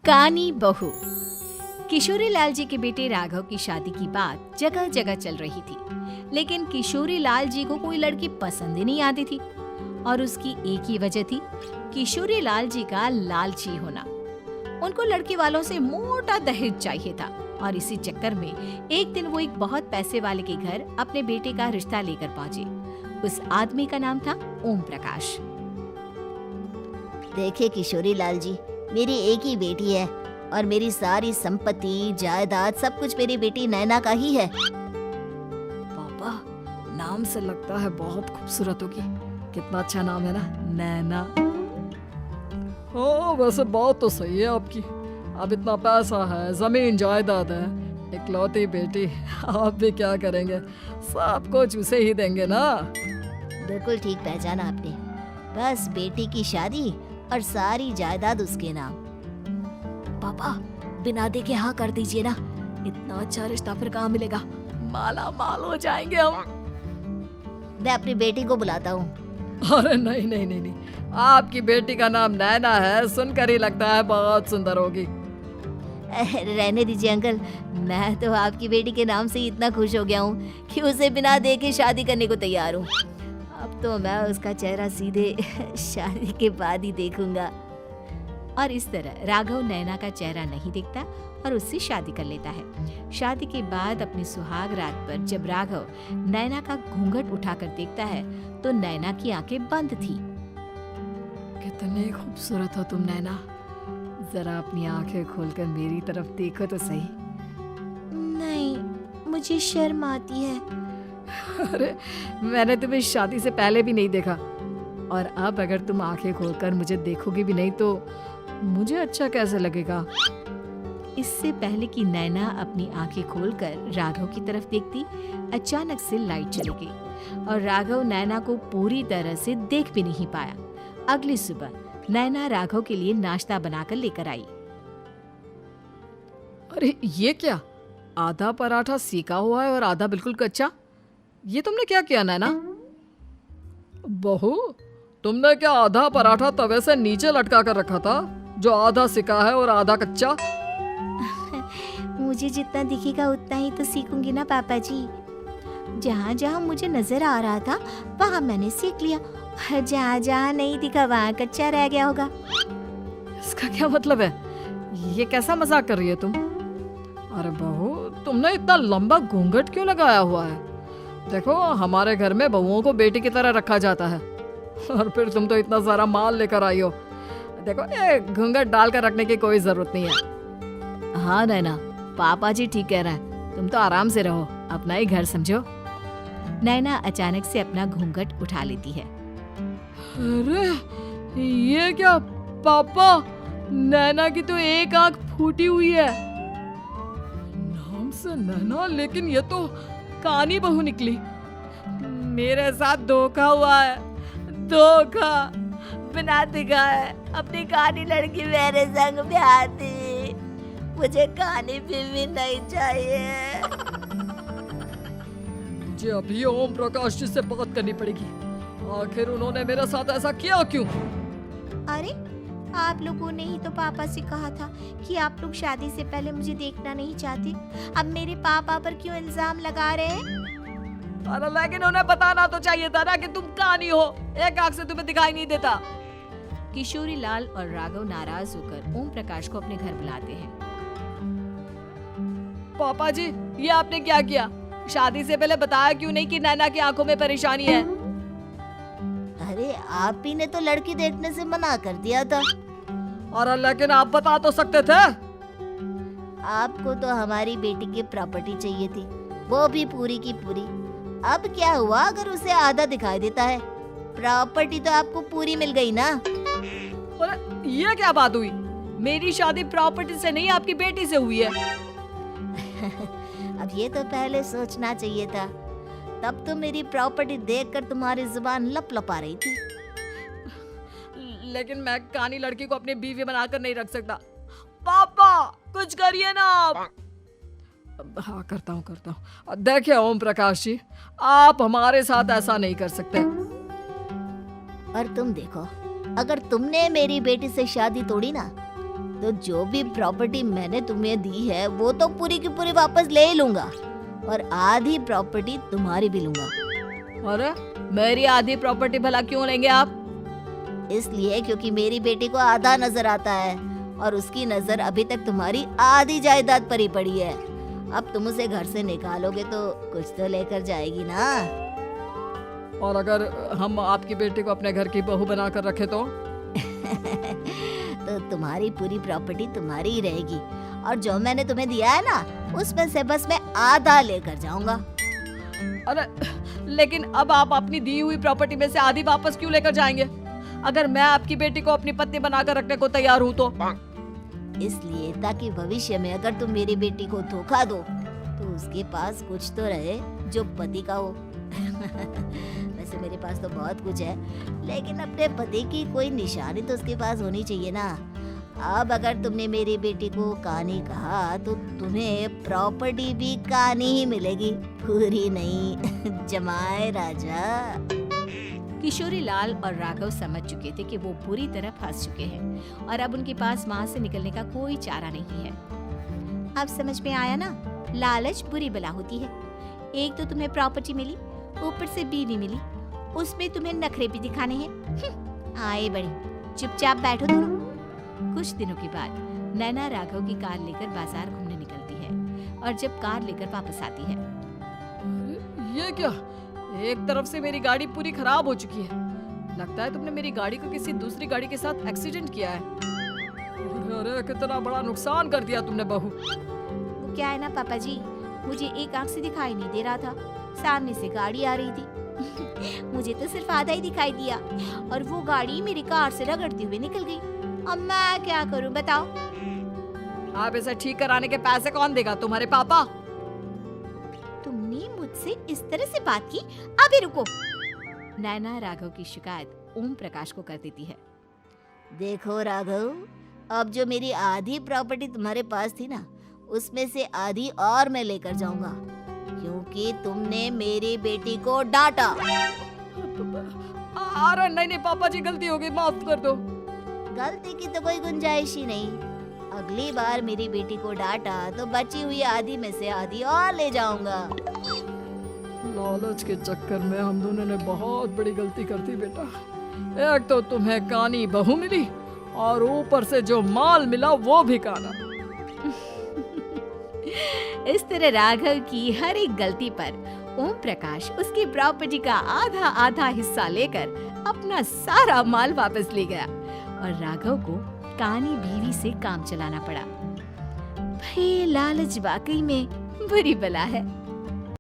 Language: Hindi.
कानी बहू। किशोरी लाल जी के बेटे राघव की शादी की बात जगह जगह चल रही थी, लेकिन किशोरी लाल जी को कोई लड़की पसंद ही नहीं आती थी। और उसकी एक ही वजह थी, किशोरी लाल जी का लालची होना। उनको लड़की वालों से मोटा दहेज चाहिए था और इसी चक्कर में एक दिन वो एक बहुत पैसे वाले के घर अपने बेटे का रिश्ता लेकर पहुंचे। उस आदमी का नाम था ओम प्रकाश। देखिए किशोरी लाल जी, मेरी एक ही बेटी है और मेरी सारी संपत्ति जायदाद सब कुछ मेरी बेटी नैना का ही है। पापा, नाम से लगता है बहुत खूबसूरत होगी। कितना अच्छा नाम है ना, नैना। हाँ, वैसे बात तो सही है आपकी। अब इतना पैसा है, जमीन जायदाद है, इकलौती बेटी, आप भी क्या करेंगे? सब कुछ उसे ही देंगे ना। बिल्कुल ठीक पहचाना आपने। बस बेटी की शादी और सारी जायदाद उसके नाम। पापा, बिना देखे हाँ कर दीजिए ना। इतना अच्छा रिश्ता फिर कहाँ मिलेगा? माला माल हो जाएंगे हम। मैं अपनी बेटी को बुलाता हूँ। अरे नहीं नहीं नहीं नहीं, आपकी बेटी का नाम नैना है, सुनकर ही लगता है बहुत सुंदर होगी। रहने दीजिए अंकल, मैं तो आपकी बेटी के नाम से ही इतना खुश हो गया हूँ कि उसे बिना देखे शादी करने को तैयार हूँ। अब तो मैं उसका चेहरा सीधे शादी के बाद ही देखूंगा। और इस तरह राघव नैना का चेहरा नहीं देखता और उससे शादी कर लेता है। शादी के बाद अपनी सुहाग रात पर जब राघव नैना का घूंघट उठाकर देखता है तो नैना की आंखें बंद थी। कितनी खूबसूरत हो तुम नैना, जरा अपनी आंखें खोलकर मेरी तरफ देखो तो सही। नहीं, मुझे शर्म आती है। अरे, मैंने तुम्हें शादी से पहले भी नहीं देखा और अब अगर तुम आंखें खोलकर मुझे देखोगी भी नहीं तो मुझे अच्छा कैसे लगेगा? इससे पहले कि नैना अपनी आंखें खोलकर राघव की तरफ देखती, अचानक से लाइट चली गई और राघव नैना को पूरी तरह से देख भी नहीं पाया। अगली सुबह नैना राघव के लिए नाश्ता बनाकर लेकर आई। अरे ये क्या, आधा पराठा सेका हुआ है और आधा बिल्कुल कच्चा। ये तुमने क्या किया नैना? बहू, तुमने क्या आधा पराठा तवे से नीचे लटका कर रखा था, जो आधा सिका है और आधा कच्चा? मुझे जितना दिखेगा उतना ही तो सीखूंगी ना पापा जी। जहाँ जहाँ मुझे नजर आ रहा था वहाँ मैंने सीख लिया, जहाँ जहाँ नहीं दिखा वहाँ कच्चा रह गया होगा। इसका क्या मतलब है? ये कैसा मजाक कर रही है तुम? अरे बहू, तुमने इतना लंबा घूंघट क्यों लगाया हुआ है? देखो, हमारे घर में बहुओं को बेटी की तरह रखा जाता है और फिर तुम तो इतना सारा माल लेकर आई हो। देखो, ये घूंघट डालकर रखने की कोई जरूरत नहीं है। हाँ नैना, पापा जी ठीक कह रहे हैं, तुम तो आराम से रहो, अपना ही घर समझो। नैना अचानक से अपना घूंघट उठा लेती है। अरे ये क्या पापा, नैना की तो एक आंख फूटी हुई है। नाम से नैना, लेकिन ये तो कानी बहू निकली। मेरे साथ धोखा हुआ है, धोखा। बिना दिखाए अपनी कानी लड़की मेरे संग ब्याह थी। मुझे कानी बीवी नहीं चाहिए। मुझे अभी ओम प्रकाश जी से बात करनी पड़ेगी। आखिर उन्होंने मेरे साथ ऐसा किया क्यों? अरे, आप लोगों ने ही तो पापा से कहा था कि आप लोग शादी से पहले मुझे देखना नहीं चाहते। अब मेरे पापा पर क्यों इल्जाम लगा रहे हैं? अरे लेकिन उन्हें बताना तो चाहिए था ना कि तुम कानी हो, एक आंख से तुम्हें दिखाई नहीं देता। किशोरी लाल और राघव नाराज होकर ओम प्रकाश को अपने घर बुलाते हैं। पापा जी, ये आपने क्या किया? शादी से पहले बताया क्यों नहीं कि नैना की आंखों में परेशानी है? अरे, आप ही ने तो लड़की देखने से मना कर दिया था। और लेकिन आप बता तो सकते थे। आपको तो हमारी बेटी की प्रॉपर्टी चाहिए थी, वो भी पूरी की पूरी। अब क्या हुआ अगर उसे आधा दिखाई देता है? प्रॉपर्टी तो आपको पूरी मिल गई ना। अरे ये क्या बात हुई? मेरी शादी प्रॉपर्टी से नहीं, आपकी बेटी से हुई है। अब ये तो पहले सोचना चाहिए था। तब तो मेरी प्रॉपर्टी देखकर तुम्हारी जुबान लपलपा रही थी। लेकिन मैं कानी लड़की को अपनी बीवी बनाकर नहीं रख सकता। पापा, कुछ करिए ना आप। हाँ, करता हूँ। देखिए ओम प्रकाश जी, आप हमारे साथ ऐसा नहीं कर सकते। और तुम देखो, अगर तुमने मेरी बेटी से शादी तोड़ी ना तो जो भी प्रॉपर्टी मैंने तुम्हें दी है वो तो पूरी की पूरी वापस ले लूंगा और आधी प्रॉपर्टी तुम्हारी भी लूंगा। अरे मेरी आधी प्रॉपर्टी भला क्यों लेंगे आप? इसलिए क्योंकि मेरी बेटी को आधा नजर आता है और उसकी नजर अभी तक तुम्हारी आधी जायदाद पर ही पड़ी है। अब तुम उसे घर से निकालोगे तो कुछ तो लेकर जाएगी ना। और अगर हम आपकी बेटी को अपने घर की बहू बना कर रखे तो? तो तुम्हारी पूरी प्रॉपर्टी तुम्हारी ही रहेगी और जो मैंने तुम्हें दिया है ना उसमें से बस मैं आधा लेकर जाऊंगा। अरे लेकिन अब आप अपनी दी हुई प्रॉपर्टी में से आधी वापस क्यों लेकर जाएंगे? अगर मैं आपकी बेटी को अपनी पत्नी बनाकर रखने को तैयार हूँ तो? इसलिए ताकि भविष्य में अगर तुम मेरी बेटी को धोखा दो तो उसके पास कुछ तो रहे जो पति का हो। वैसे मेरे पास तो बहुत कुछ है लेकिन अपने पति की कोई निशानी तो उसके पास होनी चाहिए ना। अब अगर तुमने मेरी बेटी को कहानी कहा तो तुम्हें प्रॉपर्टी भी कहानी ही मिलेगी, पूरी नहीं। जमाए राजा। किशोरी लाल और राघव समझ चुके थे कि वो पूरी तरह फंस चुके हैं और अब उनके पास वहां से निकलने का कोई चारा नहीं है। अब समझ में आया ना, लालच बुरी बला होती है। एक तो तुम्हें प्रॉपर्टी मिली, ऊपर से बीवी मिली, उसमें तुम्हें नखरे भी दिखाने हैं। आए बड़ी, चुपचाप बैठो दोनों। कुछ दिनों के बाद नैना राघव की कार लेकर बाजार घूमने निकलती है और जब कार लेकर वापस आती है, ये क्या? एक तरफ से मेरी गाड़ी पूरी खराब हो चुकी है। लगता है तुमने मेरी गाड़ी को किसी दूसरी गाड़ी के साथ एक्सीडेंट किया है। अरे कितना बड़ा नुकसान कर दिया तुमने बहू। वो क्या है ना पापा जी, मुझे एक आंख से दिखाई नहीं दे रहा था, सामने से गाड़ी आ रही थी। मुझे तो सिर्फ आधा ही दिखाई दिया और वो गाड़ी मेरी कार से रगड़ती हुई निकल गई। अब मैं क्या करूं बताओ? आप इसे ठीक कराने के पैसे कौन देगा? तुम्हारे पापा? तुमने मुझसे इस तरह से बात की? अभी रुको। नैना राघव की शिकायत ओम प्रकाश को कर देती है। देखो राघव, अब जो मेरी आधी प्रॉपर्टी तुम्हारे पास थी ना उसमें से आधी और मैं लेकर जाऊंगा क्योंकि तुमने मेरी बेटी को डांटा। अरे नहीं पापा जी, गलती हो गई, माफ कर दो। गलती की तो कोई गुंजाइश ही नहीं। अगली बार मेरी बेटी को डांटा तो बची हुई आधी में से आधी और ले जाऊंगा। लालच के चक्कर में हम दोनों ने बहुत बड़ी गलती कर दी बेटा। एक तो तुम्हें कानी बहू मिली और ऊपर से जो माल मिला वो भी काना। इस तरह राघव की हर एक गलती पर ओम प्रकाश उसकी प्रॉपर्टी का आधा आधा हिस्सा लेकर अपना सारा माल वापस ले गया और राघव को कानी बीवी से काम चलाना पड़ा। भाई लालच वाकई में बुरी बला है।